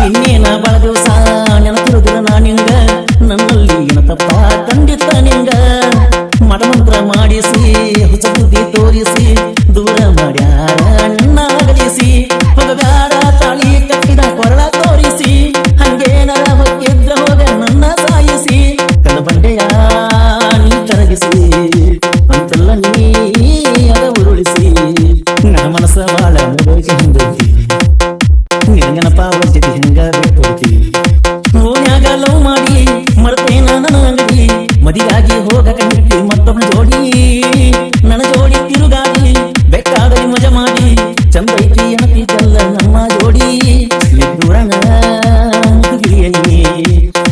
ಇನ್ನೇನ ಬಾಳ ದಿವಸ ನೆನಪಿರುದಿಲ್ಲ ನಾನಿಂಗ ನನ್ನಲ್ಲಿ ಏನ ತಪ್ಪ ಖಂಡಿತ ನಿಂಗ ಮಠಮಂತ್ರ ಮಾಡಿಸಿ ಹೊಸ ಬುದ್ಧಿ ತೋರಿಸಿ ದೂರ ಮಾಡ್ಯಾರ ನನ್ನ ಅಗಲಿಸಿ ಹೋಗಬ್ಯಾಡ ತಾಳಿ ಕಟ್ಟಿದ ಕೊರಳ ತೋರಿಸಿ ಹಂಗೇನರ ಹೊಕ್ಕಿದ್ರ ಹೋಗ ನನ್ನ ಸಾಯಿಸಿ ಕಲಬಂಡೆಯ ನೀ ಕರಗಿಸಿ ಅಂತೆಲ್ಲ ನೀ ಅದ ಉರುಳಿಸಿ ನನ್ನ ಮನಸ್ಸ ಬಾಳ ಮುಗೋಗಿ ಹಿಂದೈತಿ ನಿನಗನಪ ಒಜ್ಜತಿ ಹಿಂಗ ಬಿಟ್ಟೋತಿ ಓನ್ಯಾಗ ಲವ್ ಮಾಡಿ ಮರ್ತೇನ ನನ್ನ ಅಂಗಡಿ ಮದಿಗಾಗಿ ಹೋಗಕ ನಿಟ್ಟಿ ಮತ್ತೊಬ್ಬನ ಜೋಡಿ ನನ್ನ ಜೋಡಿ ತಿರುಗಾಡಿ ಬೇಕಾದಲ್ಲಿ ಮಜಾ ಮಾಡಿ ಚಂದೈತಿ ಅನತಿದ್ದಲ್ಲ ನಮ್ಮ ಜೋಡಿ ದೂರನ ಮುಗಿಯನಿ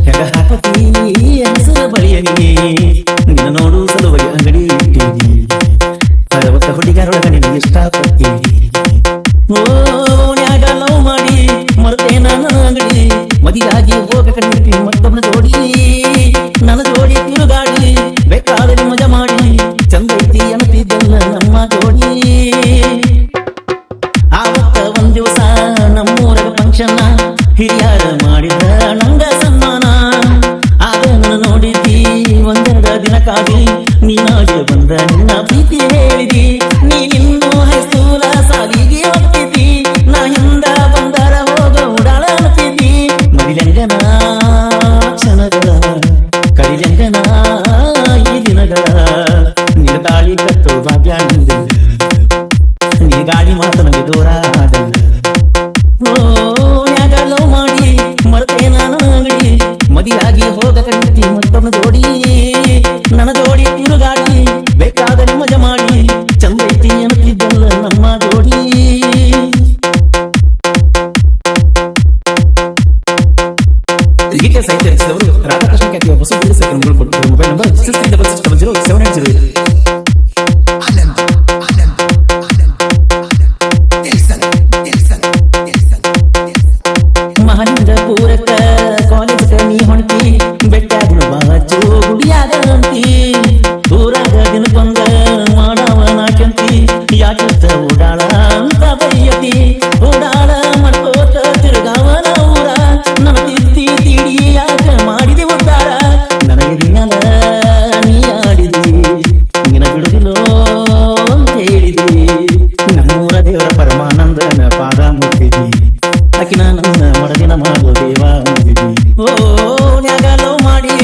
ಹೆಗ ಹಾಕತಿ ಹೆಸರು ಬಳಿಯನಿ ನಿನ್ನ ನೋಡು ಸಲುವಾಗಿ ಅಂಗಡಿ ಇಟ್ಟೀನಿ ಅರವತ್ತ ಹುಡುಗರೊಳಗ ನಿನ್ನ ಇಷ್ಟಪಡ್ತೀನಿ ಓನ್ಯಾಗ ಲವ್ ಮಾಡಿ ಮರ್ತೇನ ನನ್ನ ಅಂಗಡಿ ಮದಿಗಾಗಿ ಹೋಗಕ ನಿಟ್ಟಿ ಮತ್ತೊಬ್ಬನ ಜೋಡಿ ನನ್ನ ಜೋಡಿ ತಿರುಗಾಡಿ ಬೇಕಾದಲ್ಲಿ ಮಜಾ ಮಾಡಿ ಚಂದೈತಿ ಅನತಿದ್ದಲ್ಲ ನಮ್ಮ ಜೋಡಿ ಆವತ್ತ ಒಂದ್ ದಿವಸ ನಮ್ಮೂರಗ ಫಂಕ್ಷನ್ ಹಿರಿಯರ ಮಾಡಿದ ನಂಗ ಸನ್ಮಾನ ಆಗ ನನ್ನ ನೋಡಿದ್ದಿ ಒಂದೆರಡ ದಿನಕ್ಕಾಗಿ ನೀನಾಗೆ ಬಂದ ನಿನ್ನ ಪ್ರೀತಿ ಹೇಳಿದಿ ನೀನಿನ್ನೂ ಹೈಸ್ಕೂಲ ಸಾಲಿಗೆ ಹೋಗ್ತಿದ್ದಿ ನಾ ಹಿಂದ ಬಂದರ ಹೋಗ ಉಡಾಳ ಅನ್ನತಿದ್ದಿ ಮರಿಲೆಂಗನ ಕ್ಷಣಗಳ ಕರಿಲೆಂಗನ ಈ ದಿನಗಳ ನಿನ್ನ ತಾಳಿ ಕತ್ತು ಭಾಗ್ಯ ನಿಂದಿಲ್ಲ ನೀ ಗಾಳಿ ಮಾತು ನಮಗೆ ದೂರ ಆದಲ್ಲ ಓನ್ಯಾಗ ಲವ್ ಮಾಡಿ ಮರ್ತೇನ ನನ್ನ ಅಂಗಡಿ ಮದಿಯಾಗಿ ಹೋಗಕ ನಿಂತಿ ಮತ್ತೊಬ್ಬನ ಜೋಡಿ ನನ್ನ ಜೋಡಿ ತಿರುಗಾಡಿ ಬೇಕಾದರೆ ಮಜಾ ಮಾಡಿ ಚಂದೈತಿ ಅನ್ನತಿದ್ದಲ್ಲ ನಮ್ಮ ಜೋಡಿ ಗೀತೆ ಸಾಹಿತ್ಯ ರಚಿಸಿದವರು ರಾಧಾಕೃಷ್ಣ ಖ್ಯಾತಿಯ ಬಸವ ಬಿಡಿಸಕರು ಮೊಬೈಲ್ ನಂಬರ್ 63660780. ಮಹಾಲಿಂಗ ಪೂರಕ ಕಾಲೇಜ್ ನೀ ಹೊಂಟಿ ಬೆಟ್ಟಾಗುಣ ಬಾಚು ಗುಡಿಯಾಗ ಅಂತಿ ಊರಾಗ ದಿನಕ್ಕೊಂದ ಮಾಡವ ನಾಕಂತಿ ಯಾಕೆಂತ ಓಡಾಳ ಅಂತ ಬೈಯತಿ ಓಡಾಳ ಮಾಡ್ಕೋತ ತಿರುಗಾವನ ಊರ ನನ್ನ ತಿದ್ದಿ ತಿಡಿ ಯಾಕ ಮಾಡಿದೆ ಉದ್ದಾರ ನನಗೆ ದಿನದ ನೀ ಆಡಿದಿ ನಿನ ಬಿಡುದಿಲ್ಲೋ ಅಂತ ಹೇಳಿದಿ ನಮ್ಮೂರ ದೇವರ ಪರಮಾನಂದನ ಪಾದ ಮುಟ್ಟಿದಿ ಅಕಿನ ನನ್ನ ಮರದಿನ ಮಾಡೋ ದೇವ ಓನ್ಯಾಗ ಲವ್ ಮಾಡಿ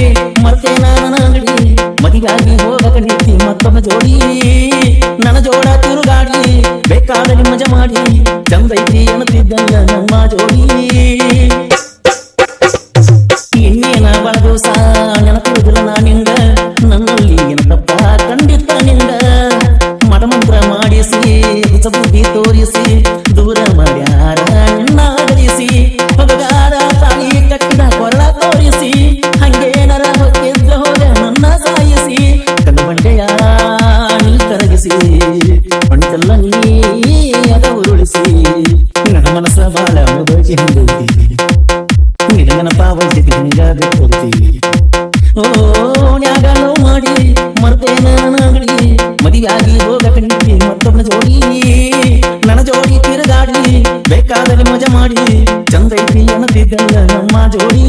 ಮರ್ತೇನ ನನ್ನ ಅಂಗಡಿ ಮದಿಗಾಗಿ ಹೋಗಕ ನಿಂತಿ ಮತ್ತೊಬ್ಬ ಜೋಡಿ ನನ್ನ ಜೋಡ ತಿರುಗಾಡಿ ಬೇಕಾದಲ್ಲಿ ಮಜಾ ಮಾಡಿ ಚಂದೈತಿ ಅನ್ನತಿದ್ದಲ್ಲ ನಮ್ಮ ಜೋಡಿ ಇನ್ನೇನ ಬಾಳ ದಿವಸ ನೆನಪಿರುದಿಲ್ಲ ನಾನಿಂಗ ನನ್ನಲ್ಲಿ ಏನ ತಪ್ಪ ಖಂಡಿತ ನಿಂಗ ಮಠಮಂತ್ರ ಮಾಡಿಸಿ ಹೊಸ ಬುದ್ಧಿ ತೋರಿಸಿ ದೂರ ಮಾಡ್ಯಾರ ನಿನ್ನ ಅಗಲಿಸಿ ಹೋಗಗಾರ ತಾಳಿ ಕಟ್ಟಿದ ಕೊರಳ ತೋರಿಸಿ ಹಂಗೇನರ ಹೊಕ್ಕಿದ್ರ ಹೋಗ ನನ್ನ ಸಾಯಿಸಿ ಕಲಬಂಡೆಯ ನೀ ಕರಗಿಸಿ ಅಂತೆಲ್ಲ ನೀ ಅದ ಉರುಳಿಸಿ ನನ್ನ ಮನಸ್ಸ ಬಾಳ ಮುಗೋಗಿ ಹಿಂದೈತಿ ನಿನಗನಪ ಒಜ್ಜತಿ ಹಿಂಗ ಬಿಟ್ಟೋತಿ ಓನ್ಯಾಗ ಲವ್ ಮಾಡಿ ಮರ್ತೇನ ನನ್ನ ಅಂಗಡಿ ಮದಿಯಾಗಿ ಹೋಗಕ ನಿಂತಿ ಮತ್ತೊಬ್ಬನ ಜೋಡಿ ನನ್ನ ಜೋಡಿ ತಿರುಗಾಡಿ ಬೇಕಾದಲ್ಲಿ ಮಜಾ ಮಾಡಿ ಚಂದೈತಿ ಅನ್ನತಿದ್ದಲ್ಲ ನಮ್ಮ ಜೋಡಿ